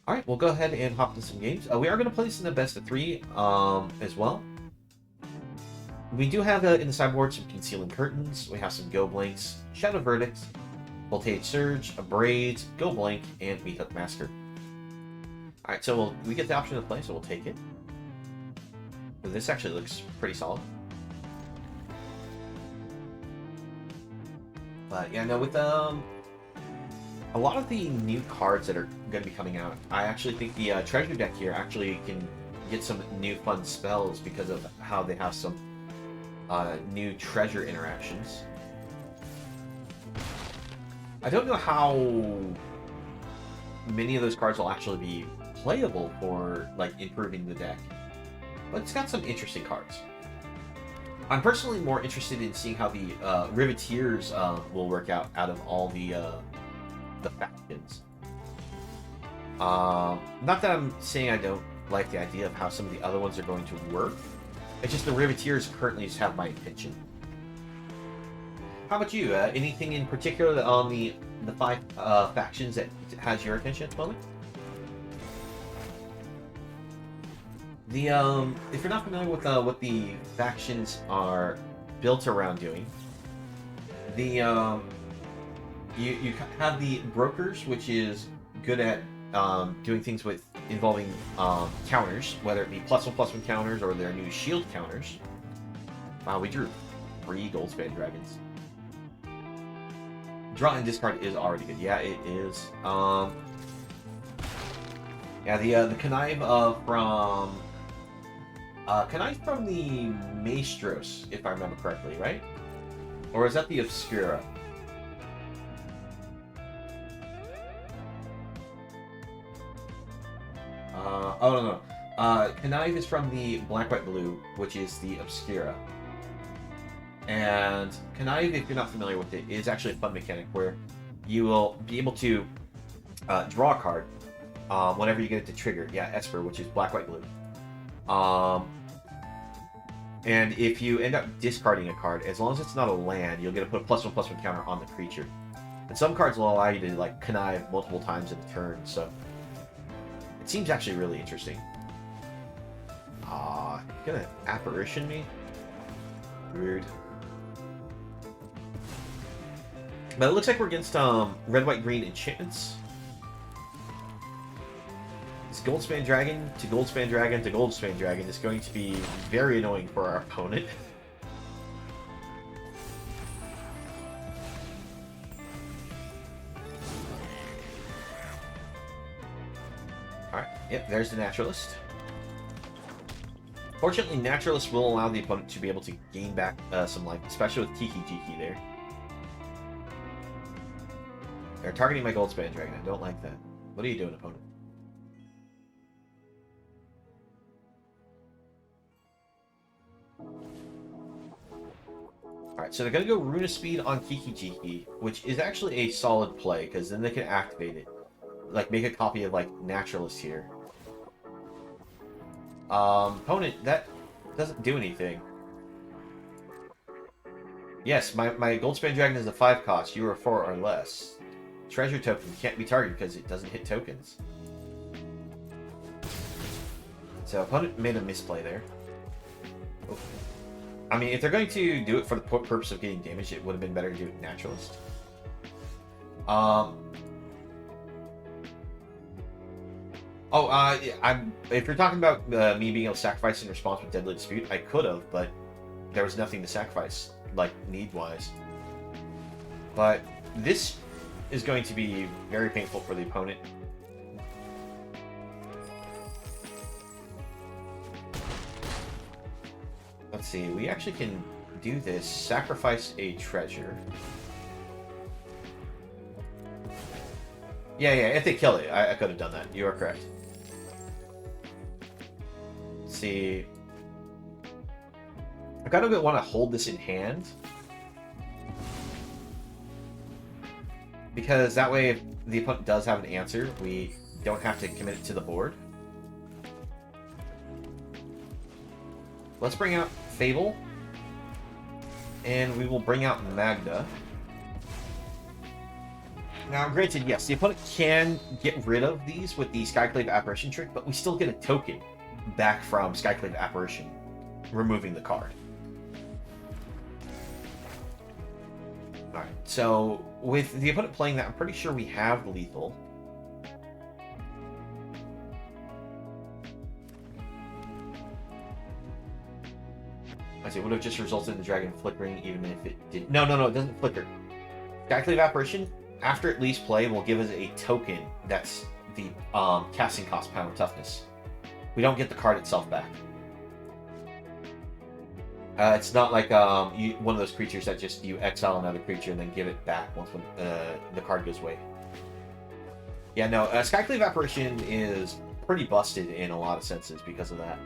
All right, we'll go ahead and hop into some games. We are going to play this in the best of three as well. We do have in the sideboard some Concealing Curtains. We have some Go Blinks, Shadow Verdicts, Voltage Surge, Abrades, Go Blink, and Mythic Masker. All right, so we get the option to play, so we'll take it. This actually looks pretty solid. But yeah, no, with a lot of the new cards that are going to be coming out, I actually think the treasure deck here actually can get some new fun spells because of how they have some new treasure interactions. I don't know how many of those cards will actually be playable for like improving the deck, but it's got some interesting cards. I'm personally more interested in seeing how the Riveteers will work out of all the factions. Not that I'm saying I don't like the idea of how some of the other ones are going to work. It's just the Riveteers currently just have my attention. How about you? Anything in particular on the five factions that has your attention at the moment? The if you're not familiar with what the factions are built around doing, the you have the brokers, which is good at doing things with involving counters, whether it be +1/+1 counters or their new shield counters. Wow, we drew 3 Goldspan Dragons. Draw and discard is already good. Yeah, it is. Yeah, the connive from the Maestros, if I remember correctly, right? Or is that the Obscura? Oh, no. Connive is from the Black-White-Blue, which is the Obscura. And Connive, if you're not familiar with it, is actually a fun mechanic where you will be able to draw a card whenever you get it to trigger. Yeah, Esper, which is Black-White-Blue. And if you end up discarding a card, as long as it's not a land, you'll get to put a +1/+1 counter on the creature. And some cards will allow you to like connive multiple times in a turn, so it seems actually really interesting. Gonna apparition me? Weird. But it looks like we're against red, white, green enchantments. This Goldspan Dragon to Goldspan Dragon to Goldspan Dragon is going to be very annoying for our opponent. Alright, yep, there's the Naturalist. Fortunately, Naturalist will allow the opponent to be able to gain back some life, especially with Kiki there. They're targeting my Goldspan Dragon. I don't like that. What are you doing, opponent? Alright, so they're going to go Runa Speed on Kiki, which is actually a solid play, because then they can activate it. Like, make a copy of, like, Naturalist here. Opponent, that doesn't do anything. Yes, my Goldspan Dragon is a 5 cost. You are 4 or less. Treasure token can't be targeted because it doesn't hit tokens. So opponent made a misplay there. Oh. I mean, if they're going to do it for the purpose of getting damage, it would have been better to do it Naturalist. If you're talking about me being able to sacrifice in response with Deadly Dispute, I could have, but there was nothing to sacrifice, like, need-wise. But this is going to be very painful for the opponent. Let's see, we actually can do this. Sacrifice a treasure. Yeah, if they kill it, I could have done that. You are correct. Let's see. I kind of want to hold this in hand. Because that way, if the opponent does have an answer, we don't have to commit it to the board. Let's bring out Fable. And we will bring out Magda. Now, granted, yes, the opponent can get rid of these with the Skyclave Apparition trick, but we still get a token back from Skyclave Apparition, removing the card. Alright, so with the opponent playing that, I'm pretty sure we have lethal. I see, it would have just resulted in the dragon flickering even if it did. No, it doesn't flicker. Skyclave Apparition, after it leaves play, will give us a token that's the casting cost, power, toughness. We don't get the card itself back. It's not like one of those creatures that just you exile another creature and then give it back once the card goes away. Yeah, no, Skyclave Apparition is pretty busted in a lot of senses because of that.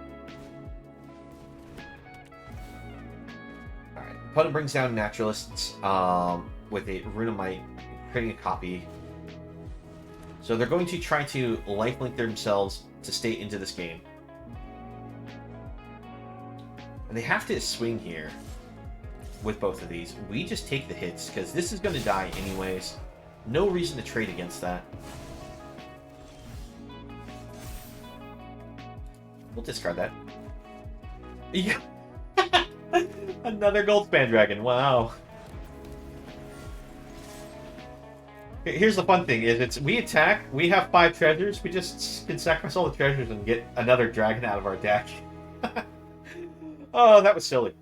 Alright, opponent brings down Naturalists with a Runamite, creating a copy. So they're going to try to lifelink themselves to stay into this game. And they have to swing here with both of these. We just take the hits, because this is going to die anyways. No reason to trade against that. We'll discard that. Yeah. Another Goldspan Dragon, wow. Here's the fun thing, is we attack, we have 5 treasures, we just can sacrifice all the treasures and get another dragon out of our deck. Oh, that was silly.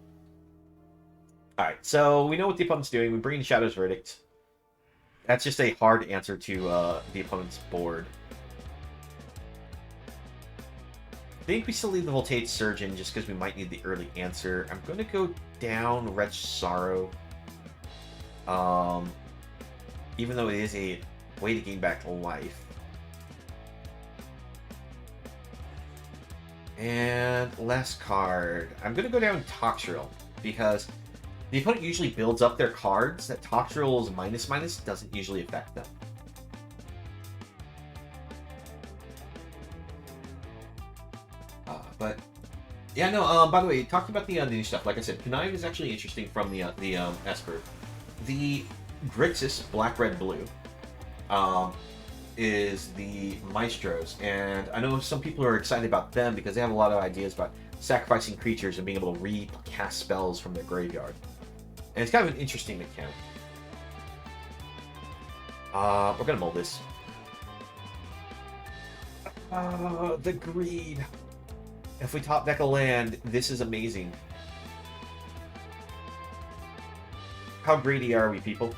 Alright, so we know what the opponent's doing. We bring in Shadow's Verdict. That's just a hard answer to the opponent's board. I think we still leave the Voltaic Surge in just because we might need the early answer. I'm going to go down Wretched Sorrow. Even though it is a way to gain back life. And last card. I'm going to go down Toxrill, because the opponent usually builds up their cards that Toxrill's -- doesn't usually affect them. But yeah, no. By the way, talking about the new stuff, like I said, Connive is actually interesting from the Esper. The Grixis Black, Red, Blue is the Maestros, and I know some people are excited about them because they have a lot of ideas about sacrificing creatures and being able to recast spells from their graveyard. And it's kind of an interesting mechanic. We're gonna mold this. The greed. If we top deck a land, this is amazing. How greedy are we, people?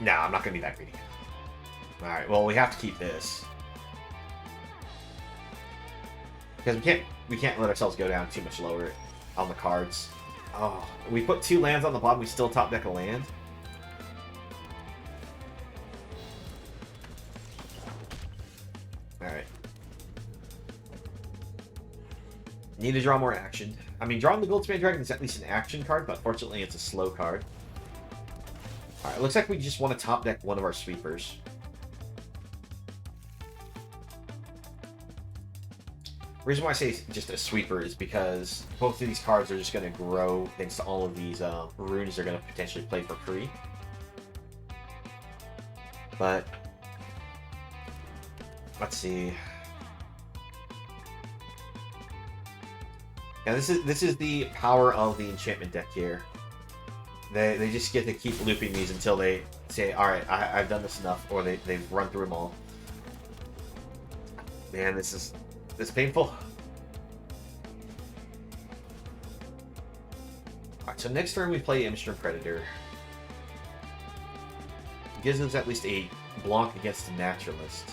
No, I'm not gonna be that greedy. Alright, well, we have to keep this. Because we can't let ourselves go down too much lower on the cards. Oh, we put 2 lands on the bottom, we still top deck a land. Alright. Need to draw more action. I mean, drawing the Goldspan Dragon is at least an action card, but fortunately it's a slow card. Alright, looks like we just want to top deck one of our sweepers. The reason why I say just a sweeper is because both of these cards are just going to grow thanks to all of these runes they're going to potentially play for free. But let's see. Yeah, this is the power of the enchantment deck here. They just get to keep looping these until they say, alright, I've done this enough, or they've run through them all. Man, this is painful. Alright, so next turn we play Imstrom Predator. Gives us at least a block against the Naturalist.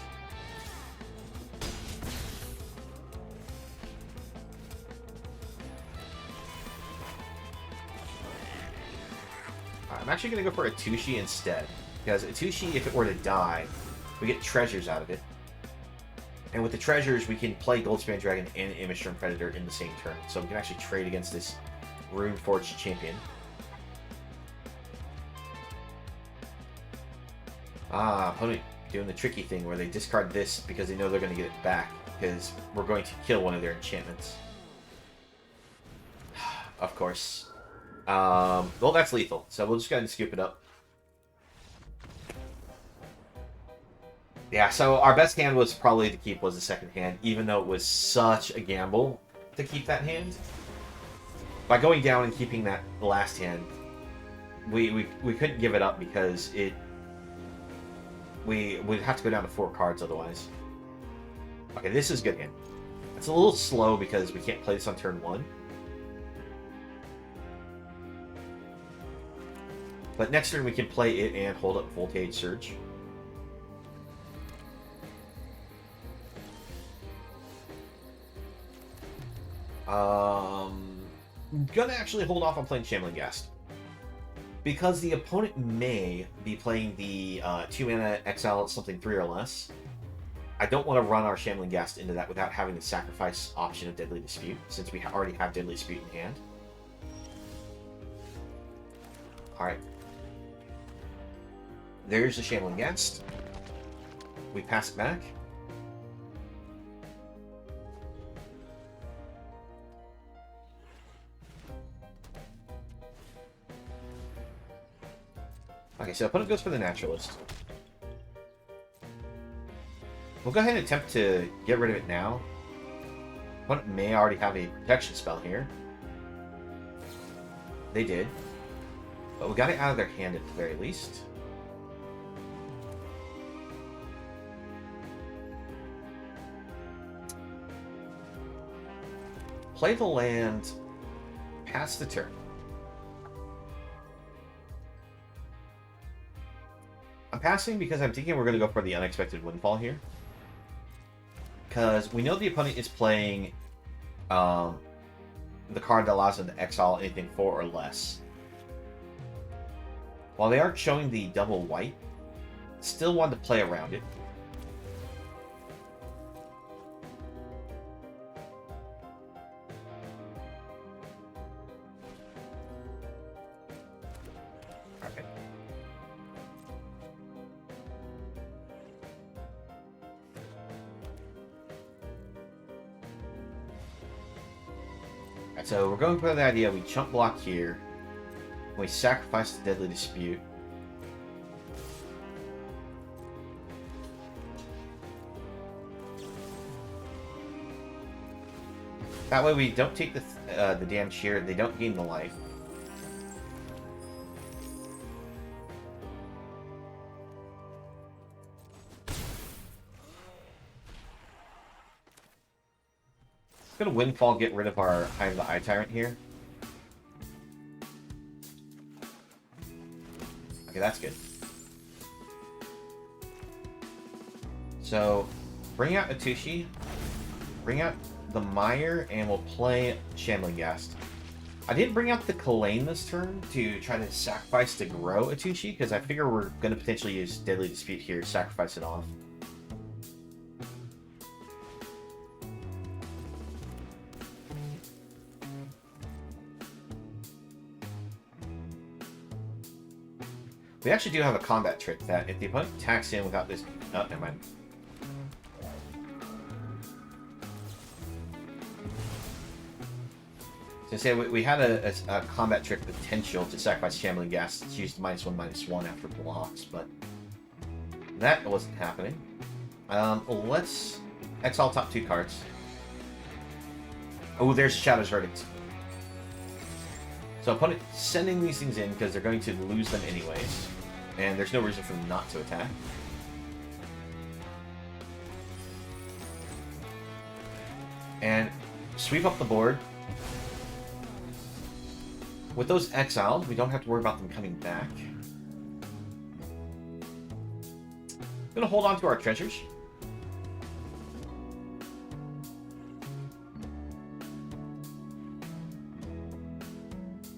I'm actually going to go for a Tushi instead, because a Tushi, if it were to die, we get treasures out of it. And with the treasures, we can play Goldspan Dragon and Imstrom Predator in the same turn, so we can actually trade against this Runeforged champion. Opponent doing the tricky thing where they discard this because they know they're going to get it back, because we're going to kill one of their enchantments. of course. Well, that's lethal, so we'll just go ahead and scoop it up. Yeah, so our best hand was probably to keep was the second hand, even though it was such a gamble to keep that hand. By going down and keeping that last hand, we couldn't give it up because we'd have to go down to 4 cards otherwise. Okay, this is good hand. It's a little slow because we can't play this on turn 1. But next turn we can play it and hold up Voltage Surge. I'm gonna actually hold off on playing Shambling Ghast. Because the opponent may be playing the 2-mana exile something 3 or less, I don't want to run our Shambling Ghast into that without having the sacrifice option of Deadly Dispute, since we already have Deadly Dispute in hand. Alright. There's the Shambling Ghast. We pass it back. Okay, so opponent goes for the Naturalist. We'll go ahead and attempt to get rid of it now. Opponent may already have a protection spell here. They did. But we got it out of their hand at the very least. Play the land, pass the turn. I'm passing because I'm thinking we're going to go for the Unexpected Windfall here. Because we know the opponent is playing the card that allows them to exile anything 4 or less. While they aren't showing the double white, still want to play around it. So we're going for the idea we chump block here. We sacrifice the Deadly Dispute. That way we don't take the damage here. They don't gain the life. Gonna Windfall, get rid of our Hive the Eye Tyrant here. Okay, that's good. So, bring out Atushi, bring out the Mire, and we'll play Shambling Ghast. I didn't bring out the Kalain this turn to try to sacrifice to grow Atushi, because I figure we're going to potentially use Deadly Dispute here, sacrifice it off. We actually do have a combat trick that if the opponent attacks in without this... Oh, never mind. So say we had a combat trick potential to sacrifice Shambling Ghast. It's used -1/-1 after blocks, but that wasn't happening. Let's exile top 2 cards. Oh, there's Shadow's Verdict. So opponent sending these things in because they're going to lose them anyways. And there's no reason for them not to attack. And sweep up the board. With those exiled, we don't have to worry about them coming back. I'm going to hold on to our treasures.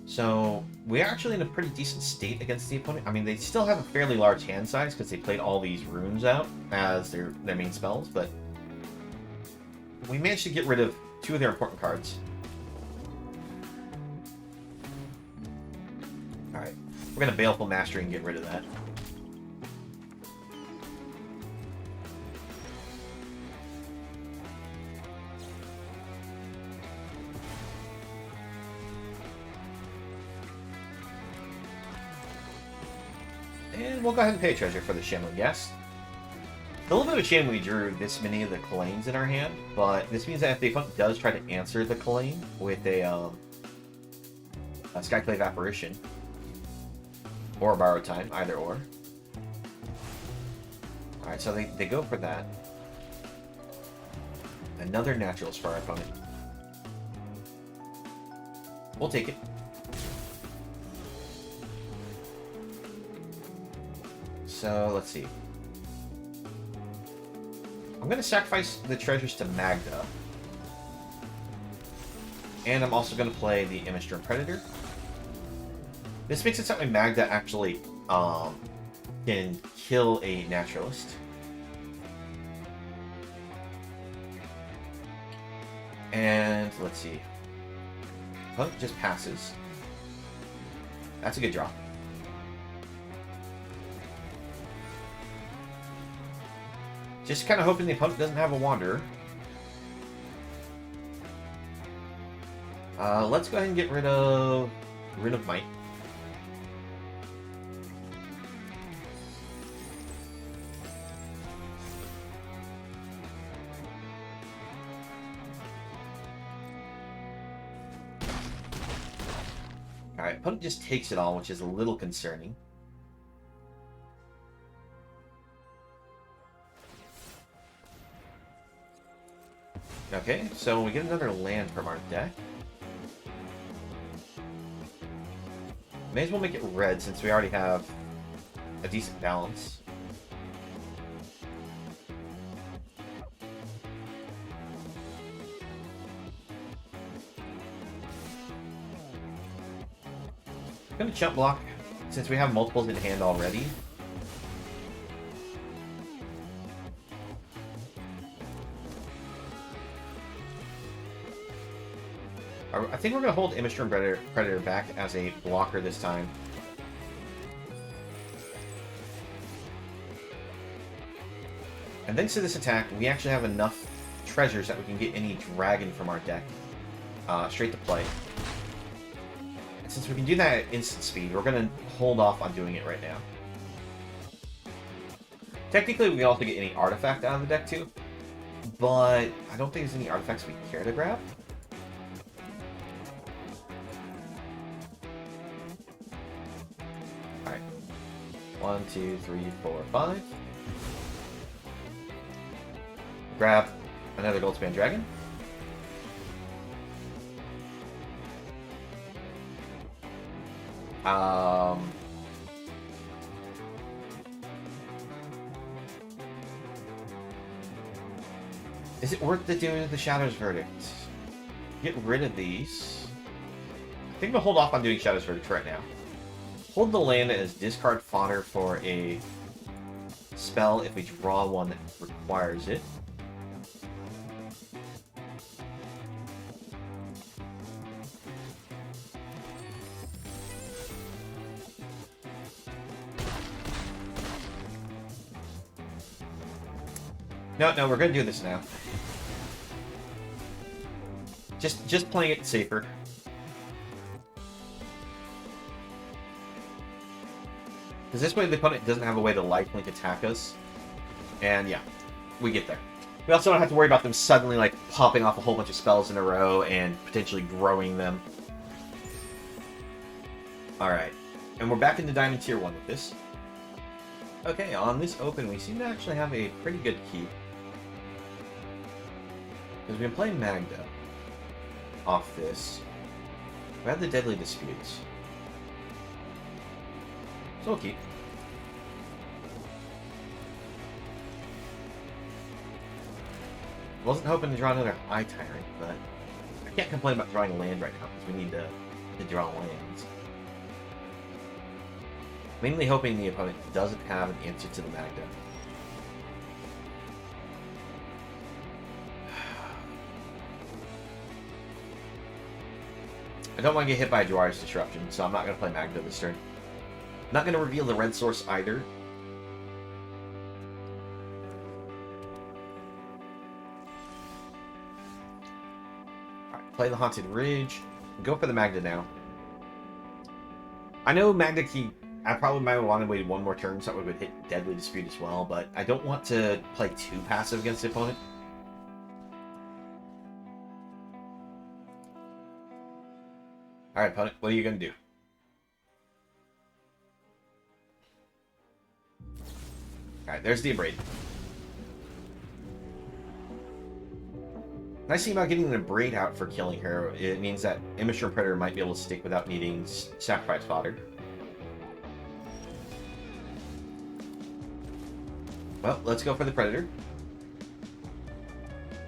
So, we're actually in a pretty decent state against the opponent. I mean, they still have a fairly large hand size because they played all these runes out as their main spells, but we managed to get rid of 2 of their important cards. Alright, we're going to Baleful Mastery and get rid of that. And we'll go ahead and pay a treasure for the shambling guest. A little bit of a shame we drew this many of the Kalanes in our hand, but this means that if the opponent does try to answer the Kalane with a Skyclave Apparition, or Borrowed Time, either or. Alright, so they go for that. Another Naturals for our opponent. We'll take it. So, let's see. I'm going to sacrifice the treasures to Magda. And I'm also going to play the Immature Predator. This makes it so Magda actually can kill a Naturalist. And let's see. Opponent just passes. That's a good draw. Just kind of hoping the opponent doesn't have a Wanderer. Let's go ahead and get rid of Might. Alright, opponent just takes it all, which is a little concerning. Okay, so we get another land from our deck. May as well make it red since we already have a decent balance. I'm gonna jump block since we have multiples in hand already. I think we're going to hold Immature Predator back as a blocker this time. And thanks to this attack, we actually have enough treasures that we can get any dragon from our deck straight to play. And since we can do that at instant speed, we're going to hold off on doing it right now. Technically, we can also get any artifact out of the deck too, but I don't think there's any artifacts we care to grab. Alright. 1, 2, 3, 4, 5. Grab another Goldspan Dragon. Is it worth it doing the Shadow's Verdict? Get rid of these. I think we'll hold off on doing Shadow's Verdict right now. Hold the land as discard fodder for a spell if we draw one that requires it. No, we're gonna do this now. Just playing it safer. Because this way the opponent doesn't have a way to lifelink attack us. And yeah, we get there. We also don't have to worry about them suddenly like popping off a whole bunch of spells in a row and potentially growing them. Alright. And we're back into Diamond Tier 1 with this. Okay, on this open we seem to actually have a pretty good keep. Because we've been playing Magda off this. We have the Deadly Disputes. So we'll keep. Wasn't hoping to draw another Eye Tyrant, but I can't complain about drawing land right now because we need to draw lands. Mainly hoping the opponent doesn't have an answer to the Magda. I don't want to get hit by a Dwarf's Disruption, so I'm not going to play Magda this turn. I'm not going to reveal the red source either. Alright, play the Haunted Ridge. Go for the Magda now. I know Magda can I probably might want to wait one more turn so I would hit Deadly Dispute as well, but I don't want to play too passive against the opponent. Alright, opponent, what are you going to do? Alright, there's the Abrade. Nice thing about getting an Abrade out for killing her, it means that Immature Predator might be able to stick without needing sacrifice fodder. Well, let's go for the Predator.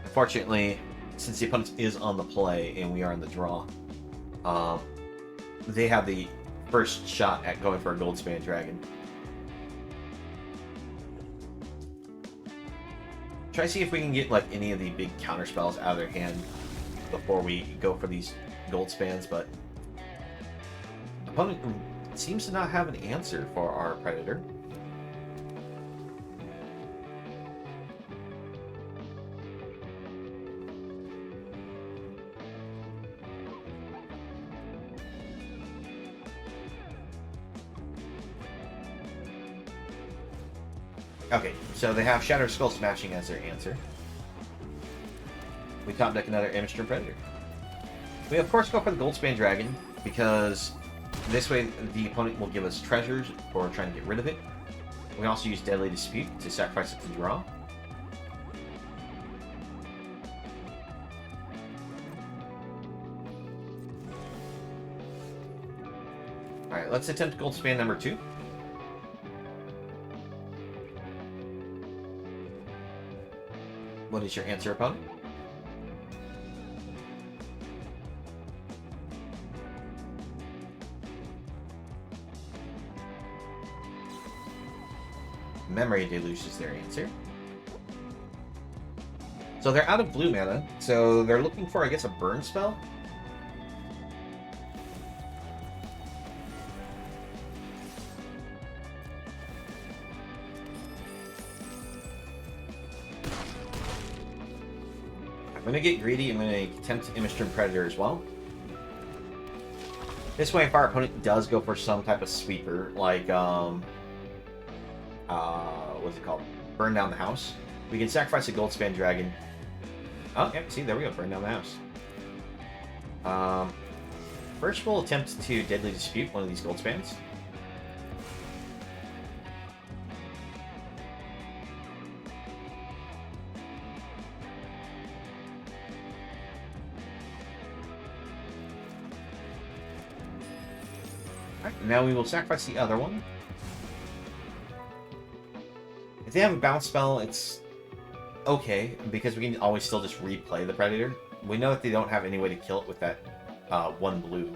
Unfortunately, since the opponent is on the play and we are in the draw, they have the first shot at going for a Goldspan Dragon. Try to see if we can get like any of the big counter spells out of their hand before we go for these Goldspans, but opponent seems to not have an answer for our Predator. Okay, so they have Shatter Skull Smashing as their answer. We top deck another Immature Predator. We of course go for the Goldspan Dragon, because this way the opponent will give us treasures for trying to get rid of it. We can also use Deadly Dispute to sacrifice it to draw. Alright, let's attempt Goldspan number 2. What is your answer, opponent? Memory Deluge is their answer. So they're out of blue mana, so they're looking for, I guess, a burn spell? I'm going to get greedy. I'm going to attempt Immature Predator as well. This way, if our opponent does go for some type of sweeper, like, what's it called? Burn down the house. We can sacrifice a Goldspan Dragon. Oh, yeah, see, there we go. Burn down the house. First, we'll attempt to Deadly Dispute one of these Goldspans. Alright, now we will sacrifice the other one. If they have a bounce spell, it's okay, because we can always still just replay the Predator. We know that they don't have any way to kill it with that one blue.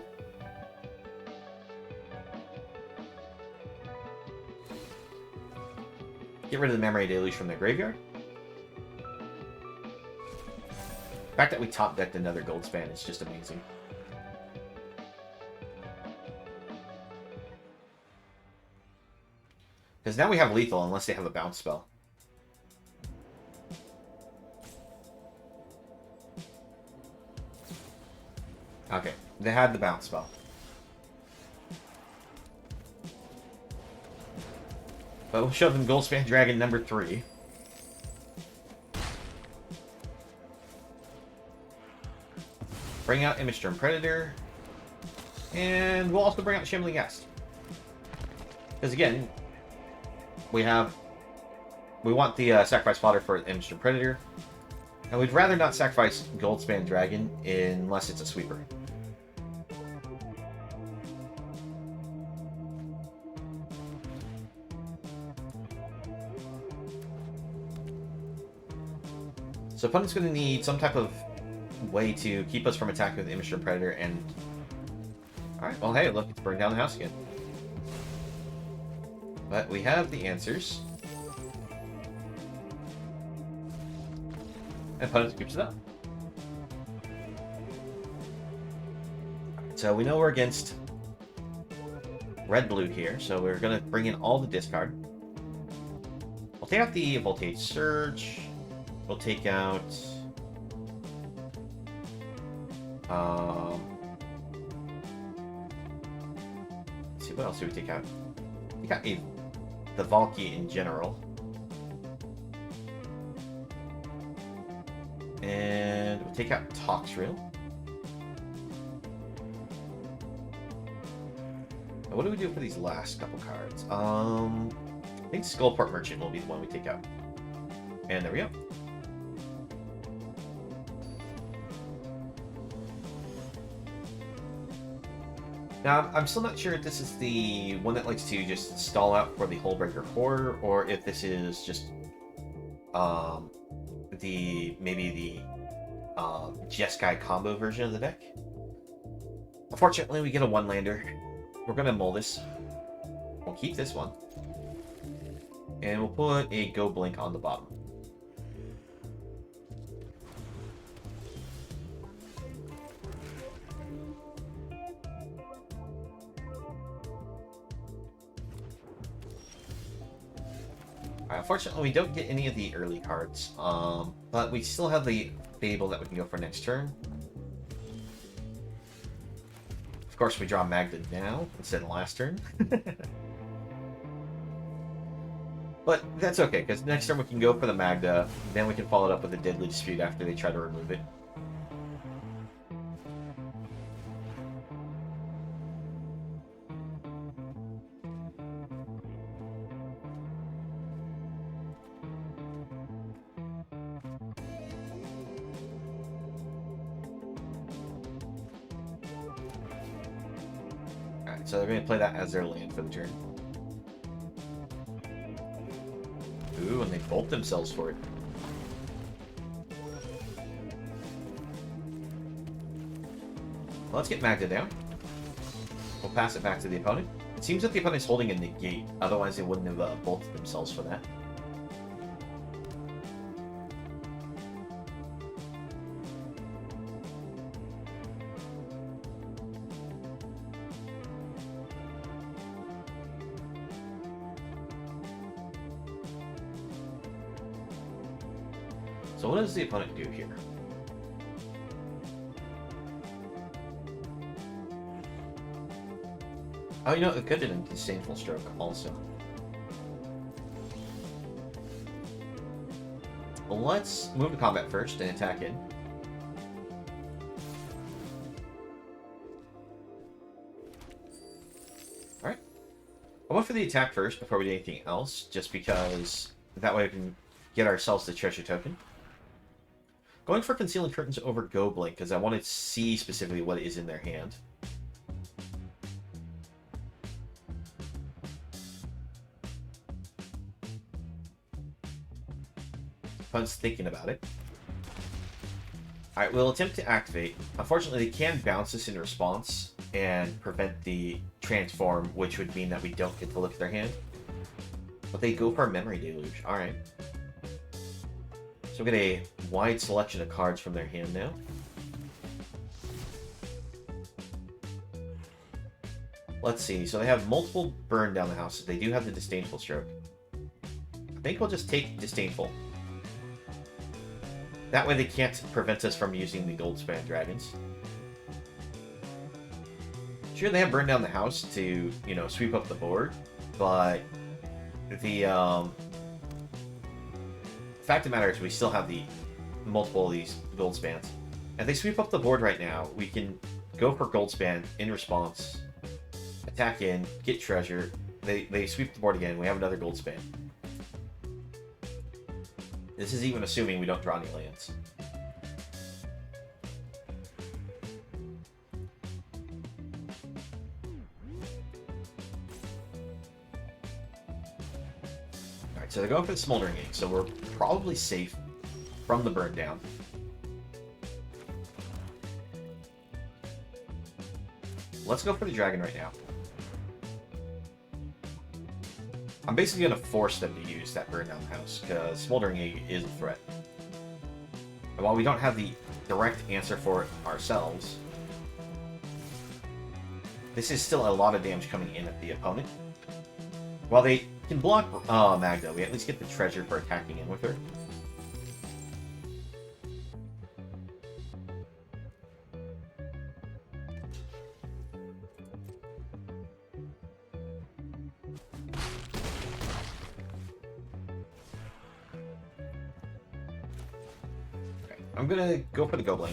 Get rid of the Memory Deluge from their graveyard. The fact that we top-decked another Goldspan is just amazing. Because now we have lethal unless they have a bounce spell. Okay, they had the bounce spell. But we'll show them Goldspan Dragon number 3. Bring out Immature Predator. And we'll also bring out Shambling Ghast. Because again, we want the sacrifice fodder for Immature Predator. And we'd rather not sacrifice Goldspan Dragon unless it's a sweeper. So opponent's going to need some type of way to keep us from attacking with the Immature Predator, and... Alright, well hey, look, it's burned down the house again. But we have the answers. And opponent scoops it up. So we know we're against red-blue here, so we're going to bring in all the discard. We'll take out the Voltage Surge. We'll take out... let's see, what else do we take out? Got the Valky in general. And we'll take out Toxrill. Now, what do we do for these last couple cards? I think Skullport Merchant will be the one we take out. And there we go. Now, I'm still not sure if this is the one that likes to just stall out for the Hullbreaker Horror, or if this is just maybe the Jeskai combo version of the deck. Unfortunately, we get a one-lander. We're gonna mull this. We'll keep this one. And we'll put a Go Blink on the bottom. Unfortunately, we don't get any of the early cards, but we still have the Fable that we can go for next turn. Of course, we draw Magda now instead of last turn. But that's okay, because next turn we can go for the Magda, then we can follow it up with a Deadly Dispute after they try to remove it. Alright, so they're going to play that as their land for the turn. Ooh, and they bolt themselves for it. Well, let's get Magda down. We'll pass it back to the opponent. It seems that the opponent's holding a negate, otherwise they wouldn't have bolted themselves for that. So what does the opponent do here? Oh, you know, it could have been a Disdainful Stroke also. Well, let's move to combat first and attack in. Alright. I went for the attack first before we do anything else, just because that way we can get ourselves the treasure token. Going for Concealing Curtains over Go Blink, because I want to see specifically what is in their hand. Opponent's thinking about it. Alright, we'll attempt to activate. Unfortunately, they can bounce this in response and prevent the transform, which would mean that we don't get to look at their hand. But they go for a Memory Deluge. Alright. So we get a wide selection of cards from their hand now. Let's see. So they have multiple burn down the house. They do have the Disdainful Stroke. I think we'll just take Disdainful. That way they can't prevent us from using the Goldspan Dragons. Sure, they have burned down the house to, you know, sweep up the board, but the fact of the matter is we still have the multiple of these Goldspans. If they sweep up the board right now, we can go for Goldspan in response, attack in, get treasure. They sweep the board again. We have another Goldspan. This is even assuming we don't draw any lands. Alright, so they're going for the Smoldering Egg, so we're probably safe from the burn down. Let's go for the dragon right now. I'm basically going to force them to use that burn down house, because Smoldering Egg is a threat. And while we don't have the direct answer for it ourselves, this is still a lot of damage coming in at the opponent. While they can block Magda, we at least get the treasure for attacking in with her. I'm gonna go for the Goblin.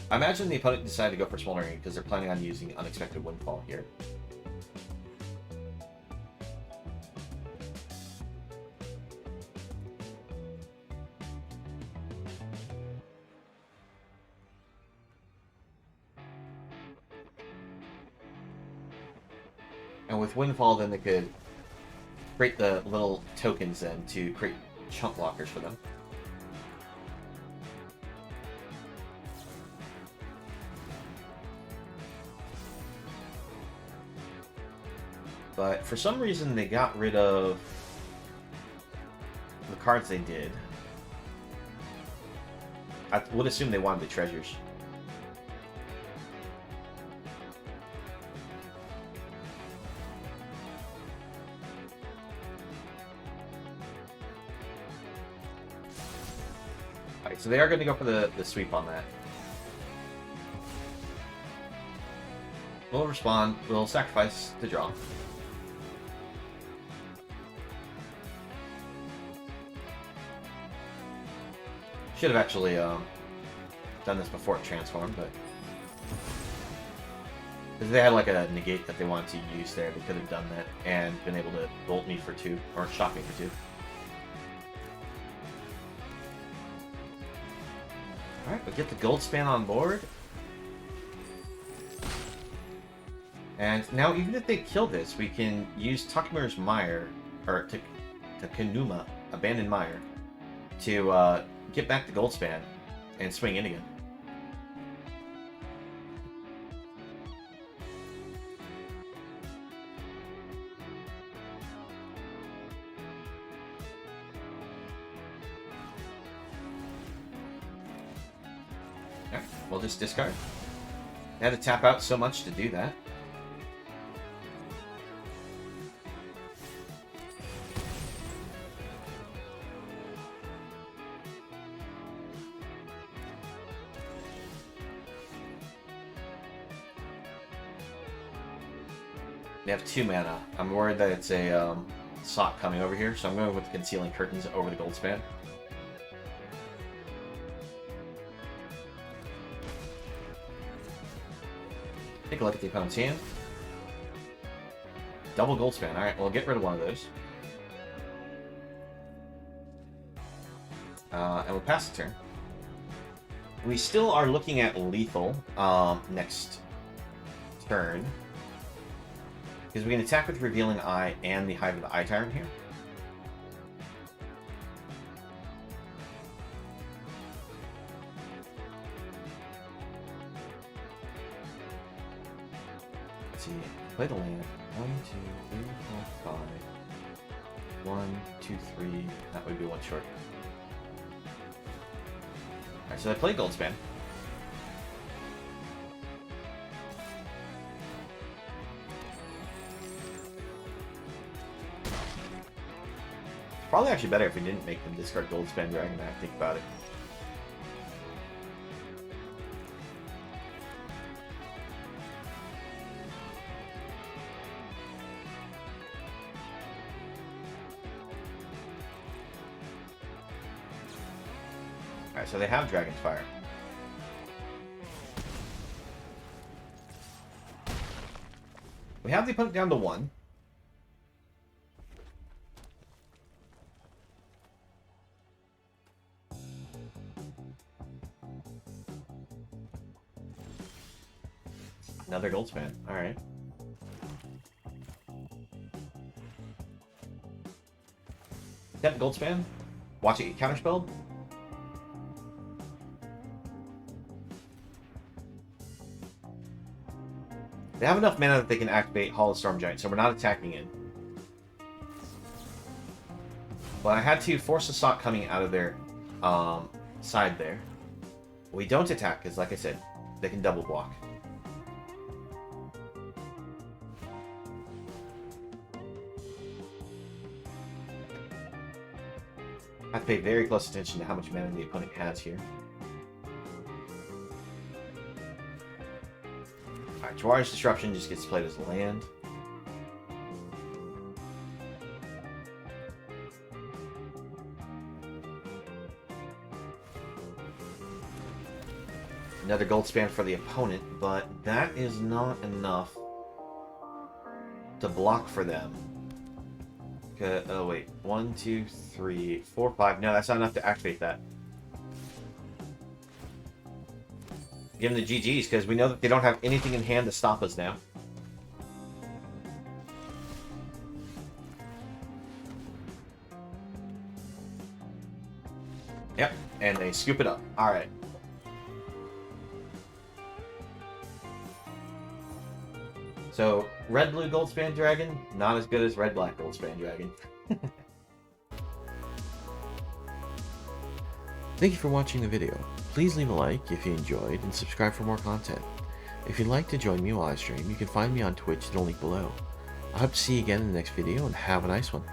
I imagine the opponent decided to go for Smoldering because they're planning on using Unexpected Windfall here. And with Windfall, then they could create the little tokens then to create chunk blockers for them. But for some reason, they got rid of the cards they did. I would assume they wanted the treasures. Alright, so they are going to go for the sweep on that. We'll respond. We'll sacrifice to draw. Should have actually done this before it transformed, but because they had like a negate that they wanted to use there, they could have done that and been able to bolt me for 2 or shock me for 2. All right, we get the gold span on board, and now even if they kill this, we can use Takmir's Mire or Takenuma Abandoned Mire to get back the gold span and swing in again. Alright, we'll just discard. They had to tap out so much to do that. They have 2 mana. I'm worried that it's a sock coming over here, so I'm going with the Concealing Curtains over the gold span. Take a look at the opponent's hand. Double gold span. Alright, we'll get rid of one of those. And we'll pass the turn. We still are looking at lethal next turn. Because we can attack with Revealing Eye and the Hive of the Eye Tyrant here. Let's see. Play the land. 1, 2, 3, 4, 5. 1, 2, 3. That would be 1 short. Alright, so they play Goldspan. Probably actually better if we didn't make them discard Goldspan Dragon, now I think about it. Alright, so they have Dragon's Fire. We have the opponent down to 1. Another Goldspan. Alright. That Goldspan. Watch it get counterspelled. They have enough mana that they can activate Hollow Storm Giant, so we're not attacking it. But I had to force a Sock coming out of their side there. We don't attack, because like I said, they can double block. I have to pay very close attention to how much mana the opponent has here. Alright, Jawari's Disruption just gets played as land. Another gold span for the opponent, but that is not enough to block for them. Okay, oh wait, 1, 2, 3, 4, 5. No, that's not enough to activate that. Give them the GGs, because we know that they don't have anything in hand to stop us now. Yep, and they scoop it up. Alright. So, red-blue Goldspan Dragon, not as good as red-black Goldspan Dragon. Thank you for watching the video. Please leave a like if you enjoyed and subscribe for more content. If you'd like to join me while I stream, you can find me on Twitch, the link below. I hope to see you again in the next video, and have a nice one.